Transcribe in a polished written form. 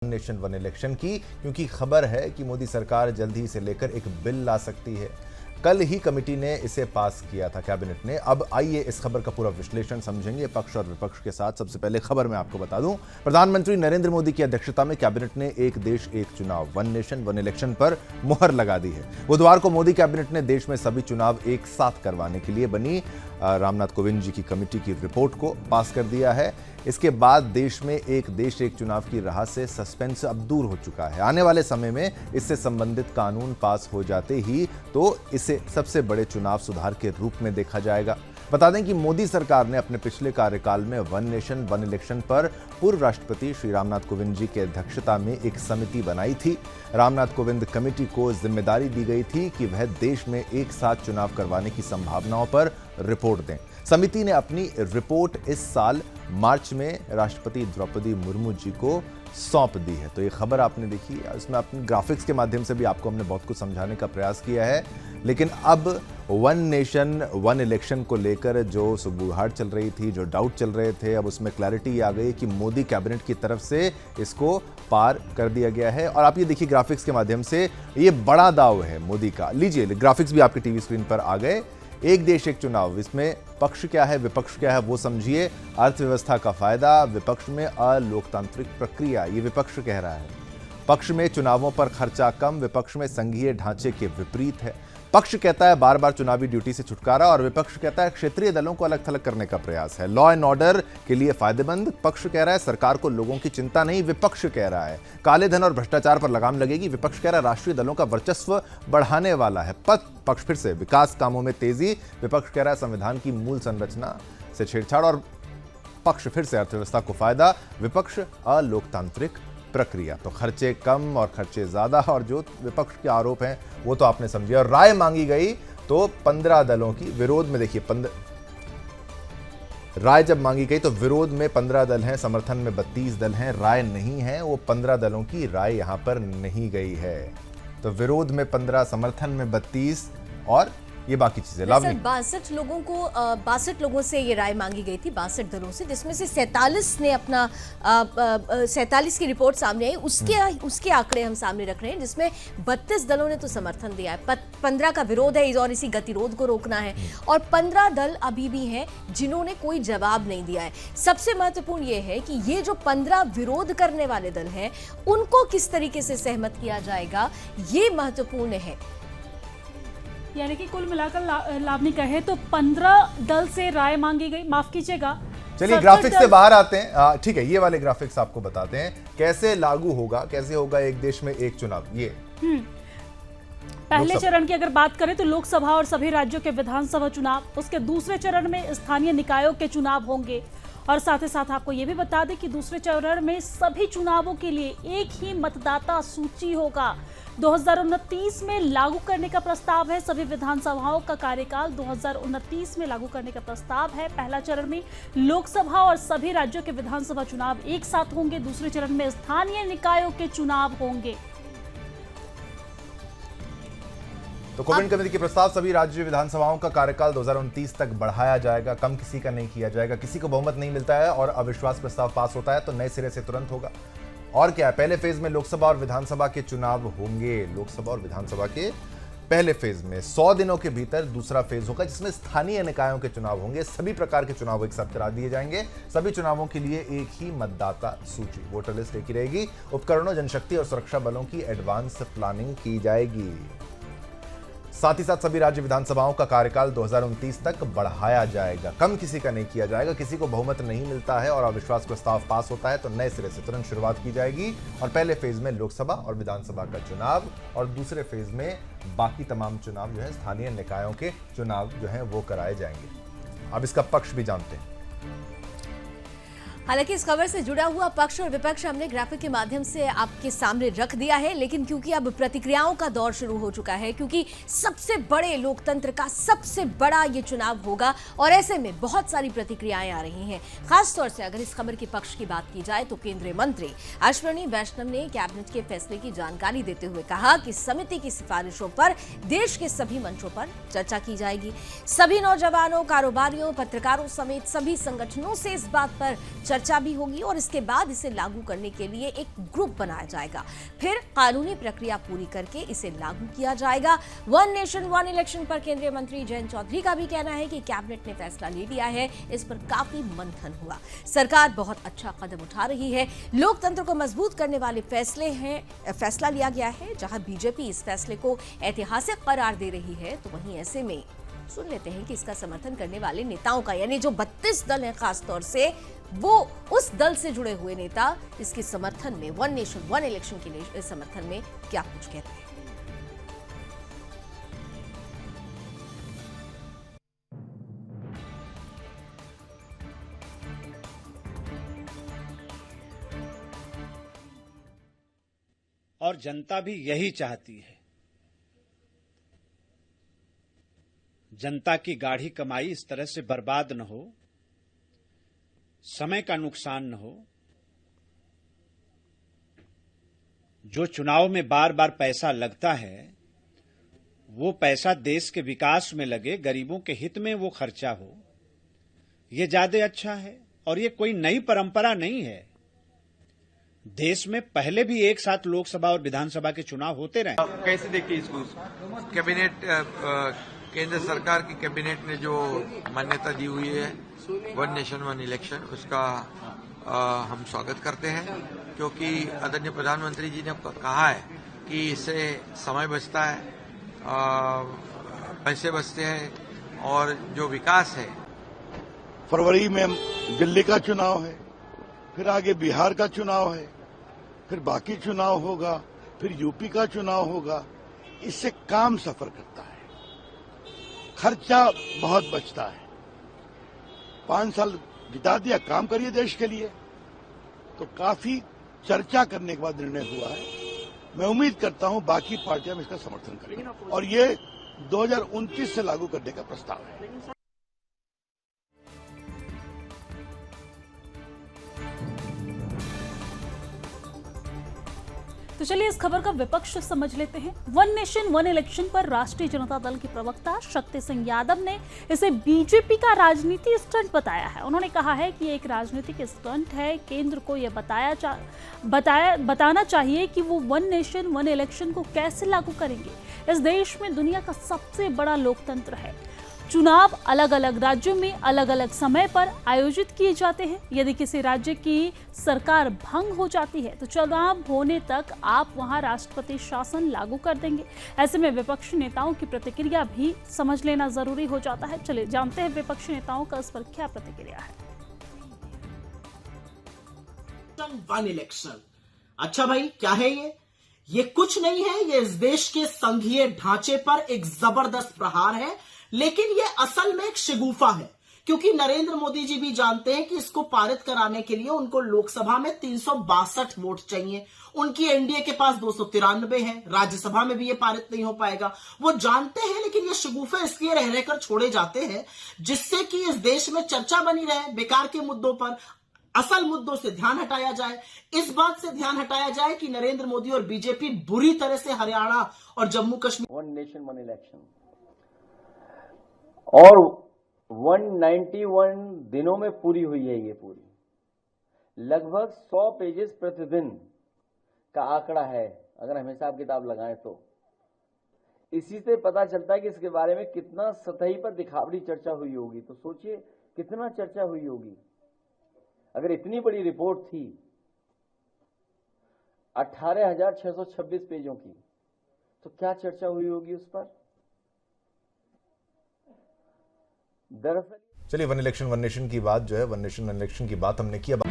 Nation one election की, क्योंकि खबर है कि मोदी सरकार जल्द ही इसे लेकर एक बिल ला सकती है। कल ही कमेटी ने इसे पास किया था, कैबिनेट ने। अब आइए इस खबर का पूरा विश्लेषण समझेंगे पक्ष और विपक्ष के साथ। सबसे पहले खबर मैं आपको बता दूं, प्रधानमंत्री नरेंद्र मोदी की अध्यक्षता में कैबिनेट ने एक देश एक चुनाव, वन नेशन वन इलेक्शन पर मुहर लगा दी है। बुधवार को मोदी कैबिनेट ने देश में सभी चुनाव एक साथ करवाने के लिए बनी रामनाथ कोविंद जी की कमेटी की रिपोर्ट को पास कर दिया है। इसके बाद देश में एक देश एक चुनाव की राह से सस्पेंस अब दूर हो चुका है। आने वाले समय में इससे संबंधित कानून पास हो जाते ही तो इसे सबसे बड़े चुनाव सुधार के रूप में देखा जाएगा। बता दें कि मोदी सरकार ने अपने पिछले कार्यकाल में वन नेशन वन इलेक्शन पर पूर्व राष्ट्रपति श्री रामनाथ कोविंद जी की अध्यक्षता में एक समिति बनाई थी। रामनाथ कोविंद कमेटी को जिम्मेदारी दी गई थी कि वह देश में एक साथ चुनाव करवाने की संभावनाओं पर रिपोर्ट दें। समिति ने अपनी रिपोर्ट इस साल मार्च में राष्ट्रपति द्रौपदी मुर्मू जी को सौंप दी है। तो ये खबर आपने देखी, इसमें अपने ग्राफिक्स के माध्यम से भी आपको हमने बहुत कुछ समझाने का प्रयास किया है। लेकिन अब वन नेशन वन इलेक्शन को लेकर जो सुगबुगाहट चल रही थी, जो डाउट चल रहे थे, अब उसमें क्लैरिटी आ गई कि मोदी कैबिनेट की तरफ से इसको पार कर दिया गया है। और आप ये देखिए ग्राफिक्स के माध्यम से, ये बड़ा दाव है मोदी का। लीजिए ग्राफिक्स भी आपकी टीवी स्क्रीन पर आ गए। एक देश एक चुनाव, इसमें पक्ष क्या है विपक्ष क्या है वो समझिए। अर्थव्यवस्था का फायदा, विपक्ष में अलोकतांत्रिक प्रक्रिया, ये विपक्ष कह रहा है। पक्ष में चुनावों पर खर्चा कम, विपक्ष में संघीय ढांचे के विपरीत है। पक्ष कहता है बार बार चुनावी ड्यूटी से छुटकारा, और विपक्ष कहता है क्षेत्रीय दलों को अलग थलग करने का प्रयास है। लॉ एंड ऑर्डर के लिए फायदेमंद, पक्ष कह रहा है सरकार को लोगों की चिंता नहीं, विपक्ष कह रहा है काले धन और भ्रष्टाचार पर लगाम लगेगी, विपक्ष कह रहा है राष्ट्रीय दलों का वर्चस्व बढ़ाने वाला है। पक्ष फिर से विकास कामों में तेजी, विपक्ष कह रहा है संविधान की मूल संरचना से छेड़छाड़, और पक्ष फिर से अर्थव्यवस्था को फायदा, विपक्ष अलोकतांत्रिक प्रक्रिया। तो खर्चे कम और खर्चे ज्यादा, और जो विपक्ष के आरोप हैं वो तो आपने समझे। और राय मांगी गई तो 15 दलों की, विरोध में देखिए राय जब मांगी गई तो विरोध में 15 दल हैं, समर्थन में 32 दल हैं। राय नहीं है, वो 15 दलों की राय यहां पर नहीं गई है। तो विरोध में 15, समर्थन में 32 और ये बाकी चीजें। 62 लोगों से ये राय मांगी गई थी, 62 दलों से, जिसमें से 47 ने अपना 47 की रिपोर्ट सामने आई। उसके आंकड़े हम सामने रख रहे हैं, जिसमें 32 दलों ने तो समर्थन दिया है, 15 का विरोध है और इसी गतिरोध को रोकना है, और 15 दल अभी भी हैं जिन्होंने कोई जवाब नहीं दिया है। सबसे महत्वपूर्ण ये है कि ये जो 15 विरोध करने वाले दल हैं उनको किस तरीके से सहमत किया जाएगा, ये महत्वपूर्ण है। यानी कि कुल मिलाकर लावनी कहे तो 15 दल से राय मांगी गई। माफ कीजिएगा, चलिए ग्राफिक्स से बाहर आते हैं। ठीक है, ये वाले ग्राफिक्स आपको बताते हैं कैसे लागू होगा, कैसे होगा एक देश में एक चुनाव। ये पहले चरण की अगर बात करें तो लोकसभा और सभी राज्यों के विधानसभा चुनाव, उसके दूसरे चरण में स्थानीय निकायों के चुनाव होंगे, और साथ ही साथ आपको यह भी बता दें कि दूसरे चरण में सभी चुनावों के लिए एक ही मतदाता सूची होगा। 2029 में लागू करने का प्रस्ताव है। सभी विधानसभाओं का कार्यकाल 2029 में लागू करने का प्रस्ताव है। पहला चरण में लोकसभा और सभी राज्यों के विधानसभा चुनाव एक साथ होंगे, दूसरे चरण में स्थानीय निकायों के चुनाव होंगे। तो कोविंद कमेटी के प्रस्ताव, सभी राज्य विधानसभाओं का कार्यकाल 2029 तक बढ़ाया जाएगा, कम किसी का नहीं किया जाएगा। किसी को बहुमत नहीं मिलता है और अविश्वास प्रस्ताव पास होता है तो नए सिरे से तुरंत होगा। और क्या है, पहले फेज में लोकसभा और विधानसभा के चुनाव होंगे। लोकसभा और विधानसभा के पहले फेज में 100 दिनों के भीतर दूसरा फेज होगा, जिसमें स्थानीय निकायों के चुनाव होंगे। सभी प्रकार के चुनाव एक साथ करा दिए जाएंगे। सभी चुनावों के लिए एक ही मतदाता सूची, वोटर लिस्ट एक ही रहेगी। उपकरणों, जनशक्ति और सुरक्षा बलों की एडवांस प्लानिंग की जाएगी। साथ ही साथ सभी राज्य विधानसभाओं का कार्यकाल 2029 तक बढ़ाया जाएगा, कम किसी का नहीं किया जाएगा। किसी को बहुमत नहीं मिलता है और अविश्वास प्रस्ताव पास होता है तो नए सिरे से तुरंत शुरुआत की जाएगी। और पहले फेज में लोकसभा और विधानसभा का चुनाव, और दूसरे फेज में बाकी तमाम चुनाव जो है स्थानीय निकायों के चुनाव जो है वो कराए जाएंगे। अब इसका पक्ष भी जानते हैं। हालांकि इस खबर से जुड़ा हुआ पक्ष और विपक्ष हमने ग्राफिक के माध्यम से आपके सामने रख दिया है, लेकिन क्योंकि अब प्रतिक्रियाओं का दौर शुरू हो चुका है, क्योंकि सबसे बड़े लोकतंत्र का सबसे बड़ा ये चुनाव होगा, और ऐसे में बहुत सारी प्रतिक्रियाएं आ रही हैं। खासतौर से अगर इस खबर के पक्ष की बात की जाए तो केंद्रीय मंत्री अश्विनी वैष्णव ने कैबिनेट के फैसले की जानकारी देते हुए कहा कि समिति की सिफारिशों पर देश के सभी मंचों पर चर्चा की जाएगी। सभी नौजवानों, कारोबारियों, पत्रकारों समेत सभी संगठनों से इस बात पर चर्चा चर्चा भी होगी और इसके बाद इसे लागू करने के लिए एक ग्रुप बनाया जाएगा। फिर कानूनी प्रक्रिया पूरी करके इसे लागू किया जाएगा। वन नेशन वन इलेक्शन पर केंद्रीय मंत्री जयंत चौधरी का भी कहना है कि कैबिनेट ने फैसला ले लिया है। इस पर काफी मंथन हुआ। सरकार बहुत अच्छा कदम उठा रही है। लोकतंत्र को मजबूत करने वाले फैसला लिया गया है। जहां बीजेपी इस फैसले को ऐतिहासिक करार दे रही है, तो वहीं ऐसे में सुन लेते हैं कि इसका समर्थन करने वाले नेताओं का, यानी जो 32 दल हैं खास तौर से, वो उस दल से जुड़े हुए नेता इसके समर्थन में, वन नेशन वन इलेक्शन के लिए समर्थन में क्या कुछ कहते हैं। और जनता भी यही चाहती है। जनता की गाढ़ी कमाई इस तरह से बर्बाद न हो, समय का नुकसान न हो। जो चुनाव में बार बार पैसा लगता है, वो पैसा देश के विकास में लगे, गरीबों के हित में वो खर्चा हो, ये ज्यादा अच्छा है। और ये कोई नई परंपरा नहीं है। देश में पहले भी एक साथ लोकसभा और विधानसभा के चुनाव होते रहे। कैसे देखिए इसको? कैबिनेट, केंद्र सरकार की कैबिनेट ने जो मान्यता दी हुई है वन नेशन वन इलेक्शन, उसका हम स्वागत करते हैं, क्योंकि आदरणीय प्रधानमंत्री जी ने कहा है कि इससे समय बचता है, पैसे बचते हैं और जो विकास है। फरवरी में दिल्ली का चुनाव है, फिर आगे बिहार का चुनाव है, फिर बाकी चुनाव होगा, फिर यूपी का चुनाव होगा। इससे काम सफर करता है, खर्चा बहुत बचता है। 5 साल बिता दिया, काम करिए देश के लिए। तो काफी चर्चा करने के बाद निर्णय हुआ है। मैं उम्मीद करता हूं बाकी पार्टियां इसका समर्थन करेंगी और ये 2029 से लागू करने का प्रस्ताव है। तो चलिए इस खबर का विपक्ष समझ लेते हैं। वन नेशन वन इलेक्शन पर राष्ट्रीय जनता दल के प्रवक्ता शक्ति सिंह यादव ने इसे बीजेपी का राजनीति स्टंट बताया है। उन्होंने कहा है कि ये एक राजनीतिक स्टंट है। केंद्र को यह बताना चाहिए कि वो वन नेशन वन इलेक्शन को कैसे लागू करेंगे। इस देश में दुनिया का सबसे बड़ा लोकतंत्र है। चुनाव अलग अलग राज्यों में अलग अलग समय पर आयोजित किए जाते हैं। यदि किसी राज्य की सरकार भंग हो जाती है तो चुनाव होने तक आप वहां राष्ट्रपति शासन लागू कर देंगे। ऐसे में विपक्षी नेताओं की प्रतिक्रिया भी समझ लेना जरूरी हो जाता है। चलिए जानते हैं विपक्षी नेताओं का इस पर क्या प्रतिक्रिया है। वन इलेक्शन, अच्छा भाई क्या है ये कुछ नहीं है। ये इस देश के संघीय ढांचे पर एक जबरदस्त प्रहार है, लेकिन ये असल में एक शगुफा है, क्योंकि नरेंद्र मोदी जी भी जानते हैं कि इसको पारित कराने के लिए उनको लोकसभा में 362 वोट चाहिए। उनकी एनडीए के पास 293 है। राज्यसभा में भी ये पारित नहीं हो पाएगा, वो जानते हैं। लेकिन ये शगुफे इसलिए रह रहकर छोड़े जाते हैं जिससे कि इस देश में चर्चा बनी रहे बेकार के मुद्दों पर। असल मुद्दों से ध्यान हटाया जाए। इस बात से ध्यान हटाया जाए कि नरेंद्र मोदी और बीजेपी बुरी तरह से हरियाणा और Jammu Kashmir one nation one election और 191 दिनों में पूरी हुई है। ये पूरी लगभग 100 पेजेस प्रतिदिन का आंकड़ा है, अगर हम हिसाब किताब लगाएं तो। इसी से पता चलता है कि इसके बारे में कितना सतही पर दिखावटी चर्चा हुई होगी। तो सोचिए कितना चर्चा हुई होगी। अगर इतनी बड़ी रिपोर्ट थी 18,626 पेजों की, तो क्या चर्चा हुई होगी उस पर। दरअसल चलिए वन इलेक्शन वन नेशन की बात जो है, वन नेशन वन इलेक्शन की बात हमने की। अब